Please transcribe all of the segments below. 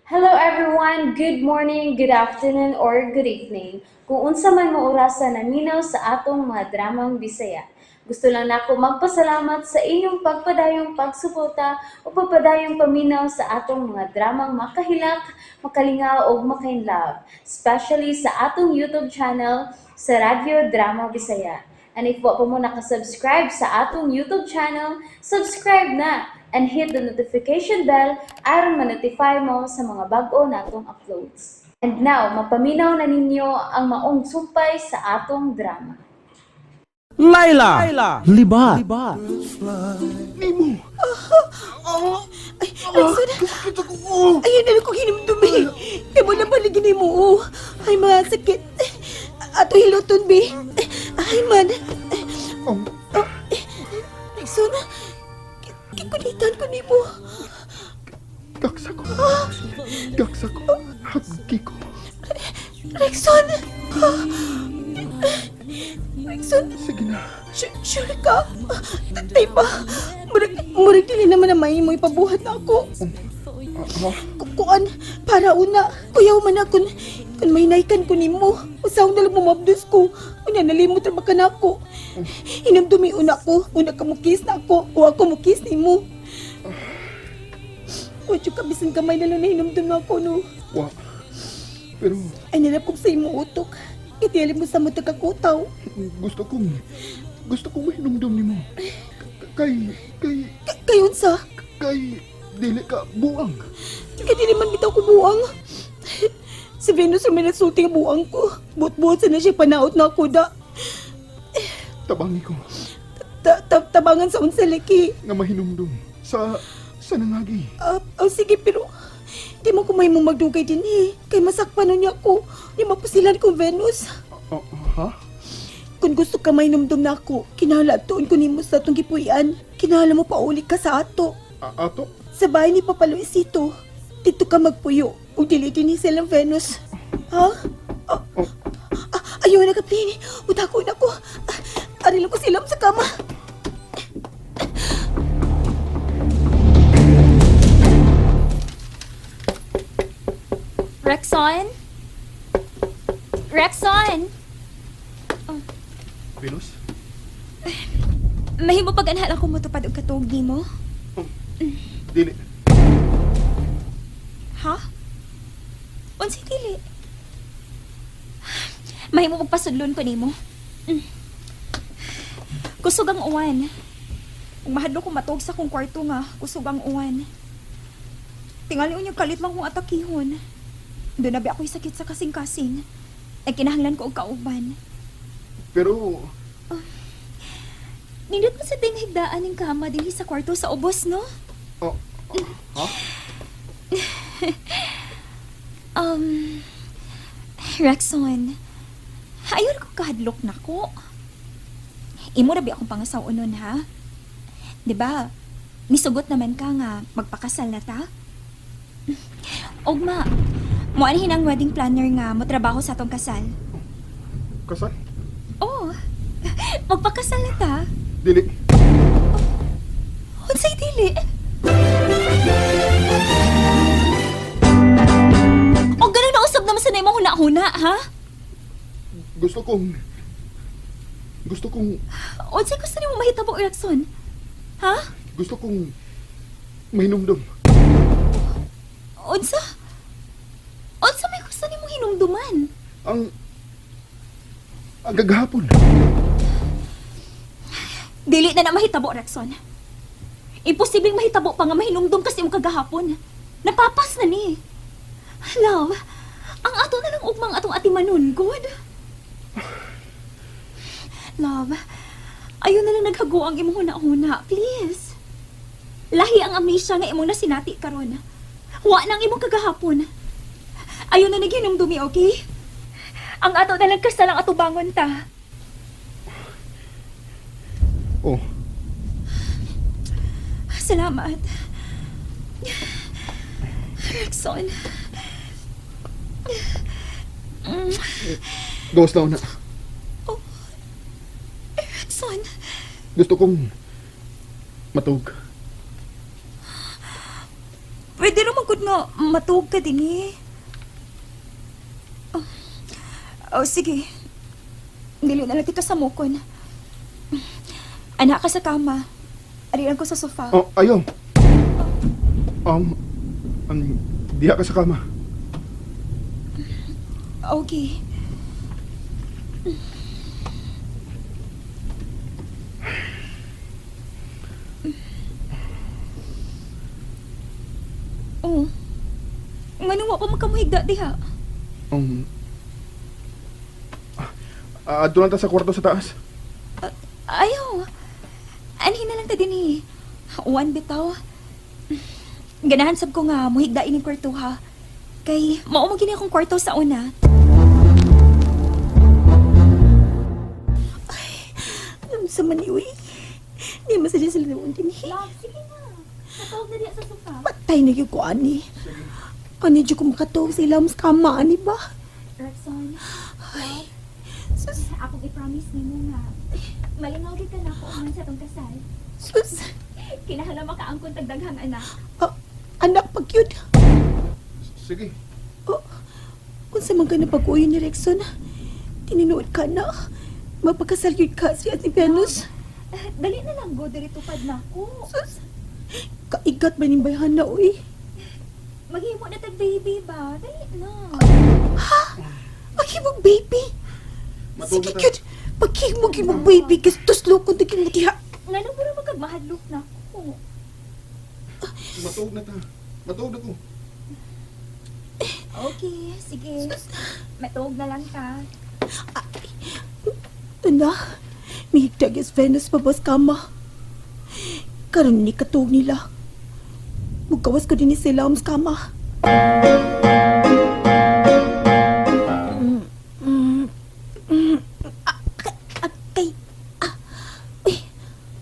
Hello everyone, good morning, good afternoon, or good evening. Kung unsa man mo orasa naminaw sa atong mga dramang Bisaya. Gusto lang nako magpasalamat sa inyong pagpadayong pagsuporta o pagpadayong paminaw sa atong mga dramang makahilak, makalingaw o makainlove, especially sa atong YouTube channel sa Radyo Drama Bisaya. And if wa pa mo nakasubscribe sa atong YouTube channel, subscribe na and hit the notification bell aron ma-notify mo sa mga bag-o natong uploads. And now, mapaminaw na ninyo ang maong sumpay sa atong drama. Laila, libat. Nimo. Ay, Lexon! Ayun na lang kong hinimdumi. Kaya mo na baligin mo. Ay, mga sakit. Ato hiloton, be. Ay, man. Oh, Lexon, kikulitan ko ni mo. gaksa ko. Gaksa ko. Hagi ko. Lexon! Lexon, Sige na. sure ka? Tay pa, murag dili naman na may mo ipabuhat na ako. Ha? Kuan, para una, kuyaw man ako kung may naikan ko ni mo. Usaw na lang mumabdos ko. Una nalimot ra baka na ako. Hinamdumi una ko, una ka mukis na ako, o ako mukis ni mo. Wadyo ka bisan kamay na lang na hinamdum na ako, no. Wa. Pero Ay nalapog sa imo utok. Itili mo sa mo tagakutaw. gusto kong mahinumdum nimo. Kay Kayon sa, dili ka buang. kaya di naman bitaw ko buang. Si Venus ang may nasulti ang buang ko. Buot-buot sa na siya panaot na ako da. Tabangi ko Tabangan sa unsa laki. nga mahinumdum sa nangagi. Sige, pero di mo kumay mo magdugay din eh. Kay masakpan niya ako. Di mapusilan kong Venus. Ha? Kung gusto ka may numdum na ako, kinahala tuon ko nimo sa atong gipuy-an. Kinahala mo pauli ka sa ato. Ato? Sa bahay ni Papa Luisito. Dito ka magpuyo. O dili din ni silang Venus. Ha? Ayaw na ka, Pliny. Utako na ko. Ari lang ko silam sa kama. Rexon? Rexon! Venus? Mahimo pag-anhala ko mo tupad og katuog nimo? Dili. Ha? Unsay dili? Mahimo pagpasudlon ko nimo. Kusog ang uwan. Kung mahadlo ko matuog sa kong kwarto nga, kusog ang uwan. Tingali unyong kalit lang kong atakihon. Doon na ba ako'y sakit sa kasing-kasing. Ay kinahanglan ko og kauban. Pero Nindot mo sa ting higdaan ng kama dinhi sa kwarto sa ubos, no? ha? Rexon, ayaw ko kahadlok na ko. Imo na ba akong pangasaw nun, ha? Diba, misugot naman ka nga magpakasal na ta? Ogma, mo anhin ang wedding planner nga motrabaho sa atong kasal. Kasal? Oh, magpakasal na ta? Dili. Unsay dili? O ganun na usab naman sa na imong huna-huna, ha? Gusto kong Unsay gusto nimo mahitabo, Rexon? Ha? gusto kong mahinumdum. Unsa? Unsa may gusto nimong hinumduman? Ang gagahapon. Dili na mahitabo, Rexon. Imposibleng mahitabo pa nga mahinumdum kasi mo kagahapon. Napapas na ni. Love, ang ato na lang ugmang atong atimanon, good? Love, ayaw na lang naghago ang imong huna-huna, please. Lahi ang amnesia nga imong nasinati karon. Wa nang imong kagahapon. Ayaw na naghinumdumi, okay? Ang ato na lang kasalang ato bangon ta. Oh, Salamat. Rexon. gawas daw na. Rexon. Gusto kong matug. Pwede naman good nga matug ka din eh. Oh, sige. Dili na lang kita sa mukon. Anak ka sa kama. Ariran ko sa sofa. Oh, ayaw. Diha ka sa kama. Okay. Oh. Ngano wa pa magkamuhigda diha? Doon lang ta sa kwarto sa taas. Ayaw. Anhin na lang ta din eh. One bitaw. Ganahan sab ko nga muhigda ining kwarto ha. Kay mao mo gini akong kwarto sa una. Sa maniwi. Di masadya sila naman din. Love, sige na. Natawag na diya sa sofa. Patay na yung ko, ani. Ani, di ko makatawag sa ilang sa kama, ani ba? Roxanne, love, akong i-promise ni mo nga. Malingaw di ka na ako man sa tong kasal. Sus, Kinahanglan makaangkon tagdaghang anak. anak pag yun. Sige. Kung sa mga napag-uyo ni Rexon, tininuod ka na. Magpakasal yun ka siya si Venus. Dali na lang, go, diri tupad na ako. Sus, kaigat ba ning bayhan na, uy? Maghimo na tag-baby ba? Dali na. Maghimog baby. Matulog Sige, na ta. cute. Maghimog baby. Kasi tuslo kong tagin mo diha. Nga nang mura magkagmahadlok na ako. Matulog na ta. Matulog na ko. Okay, sige. Matog na lang ka. Ana, mihigdag is Venus pabas kama. Karon ni katog nila. Mugawas ko din ni sila sa kama. Kay,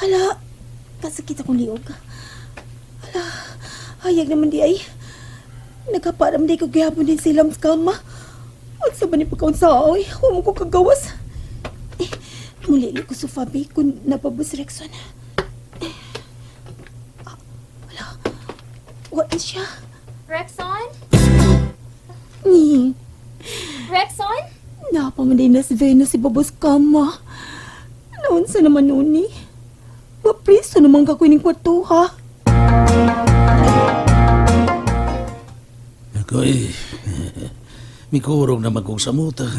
hala, kasakit akong liog. Hala, hayag naman di ay. Nagkaparam di ko gihapon din sila sa kama. Huwag sa ba ni pagkaunsaoy, huwag ko kagawas. Mulili ko sa Fabi kung napabos Rexon. Wala. What is siya? Rexon? Ni. Rexon? Napamanday na si Venus si Babos Kama. Noon sa naman noon ni. Mapriso naman ka kuning kwarto ha. Ako'y mikurong naman kong samuta.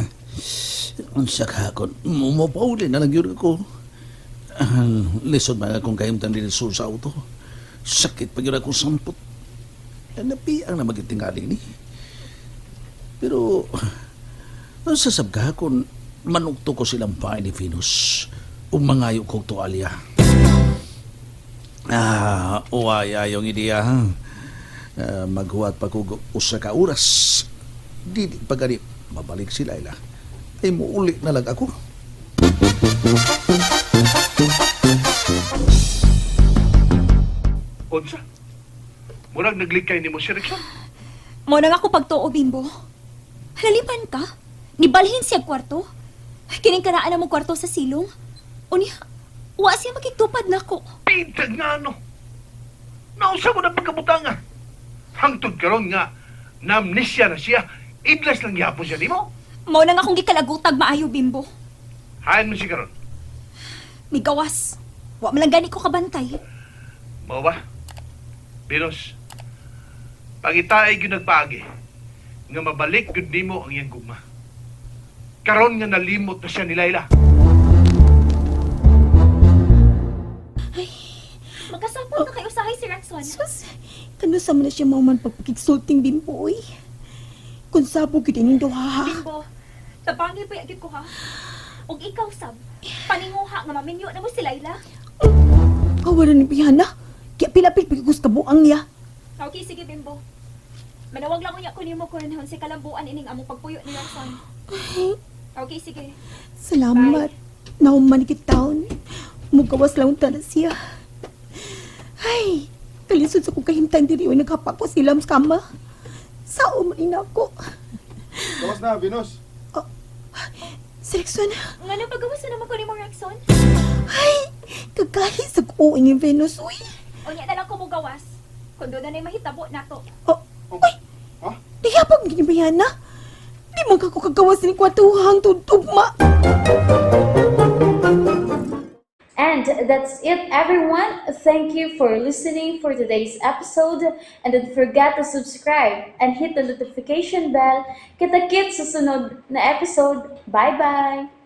Ang sakakon, mumapauli na lang yun ako. Lisod mga akong kayimtan din sa auto. Sakit pag yun akong sampot. Napiang na magitingali ni. Pero, ang sasabgakon, manukto ko silang pain ni Venus. Umangayo kong tuwalya. Uwaya yung ideya ha. Maghuwat pa ko usa ka oras. Di pagani mabalik si Laila. Ay muuli na lang ako. Unsa? Murag naglikay ni mo si Rickson? Mo na nga ako pagtuo, Bimbo. Halalipan ka? Nibalhin siya kwarto? Kining karaan na mong kwarto sa silong? Unya, wa siya makitupad na ko. Pintag nga ano? Nausa mo na pagkabutanga. Hangtod karon nga, namnesya na siya. Idlas lang yapon siya ni mo. Mo na nga akong gikalagutag maayo, Bimbo. Hayan mo si karon. May gawas. Wa man lang gani ko kabantay. Mao ba? Venus, pangitaay gyud nagpaagi nga mabalik gyud nimo ang iyang gugma. Karon nga nalimot na siya ni Laila. Magkasapot na kayo usahay si Rexon. Sus, kano sa man na siya mauman pagpakigsulting Bimbo, uy. Kung sabog yun yung duha ha. Bimbo, tabangi pa yagit ko ha. Og ikaw, Sab, paninguha nga maminyo na mo si Laila. Kawalan ni Bihana. Kaya pilapil pagkikus kabuang niya. Okay, sige, Bimbo. Manawag lang unya ko nimo kung si kalambuan ining among pagpuyo ni Rexon. Okay, sige. Salamat. Nauman taon. Mugawas lang ta na siya. Ay, kalisod sa kong kahimtang diri o naghapa ko sila sa kama. Sao man ako. Kawas na, Venus. Si Rexon, Nga na pagawas na naman ko ni mo, Rexon. ay, kagahi sa kuuing ni Venus, uy. O niya na lang ko mo gawas. Kung doon na na'y mahitabo na to. Oh, ha? Di hapag ginibayan na. Di man kako kagawas ni kwatuhang tugma. And that's it, everyone. Thank you for listening for today's episode. And don't forget to subscribe and hit the notification bell. Kita-kits sa sunod na episode. Bye-bye!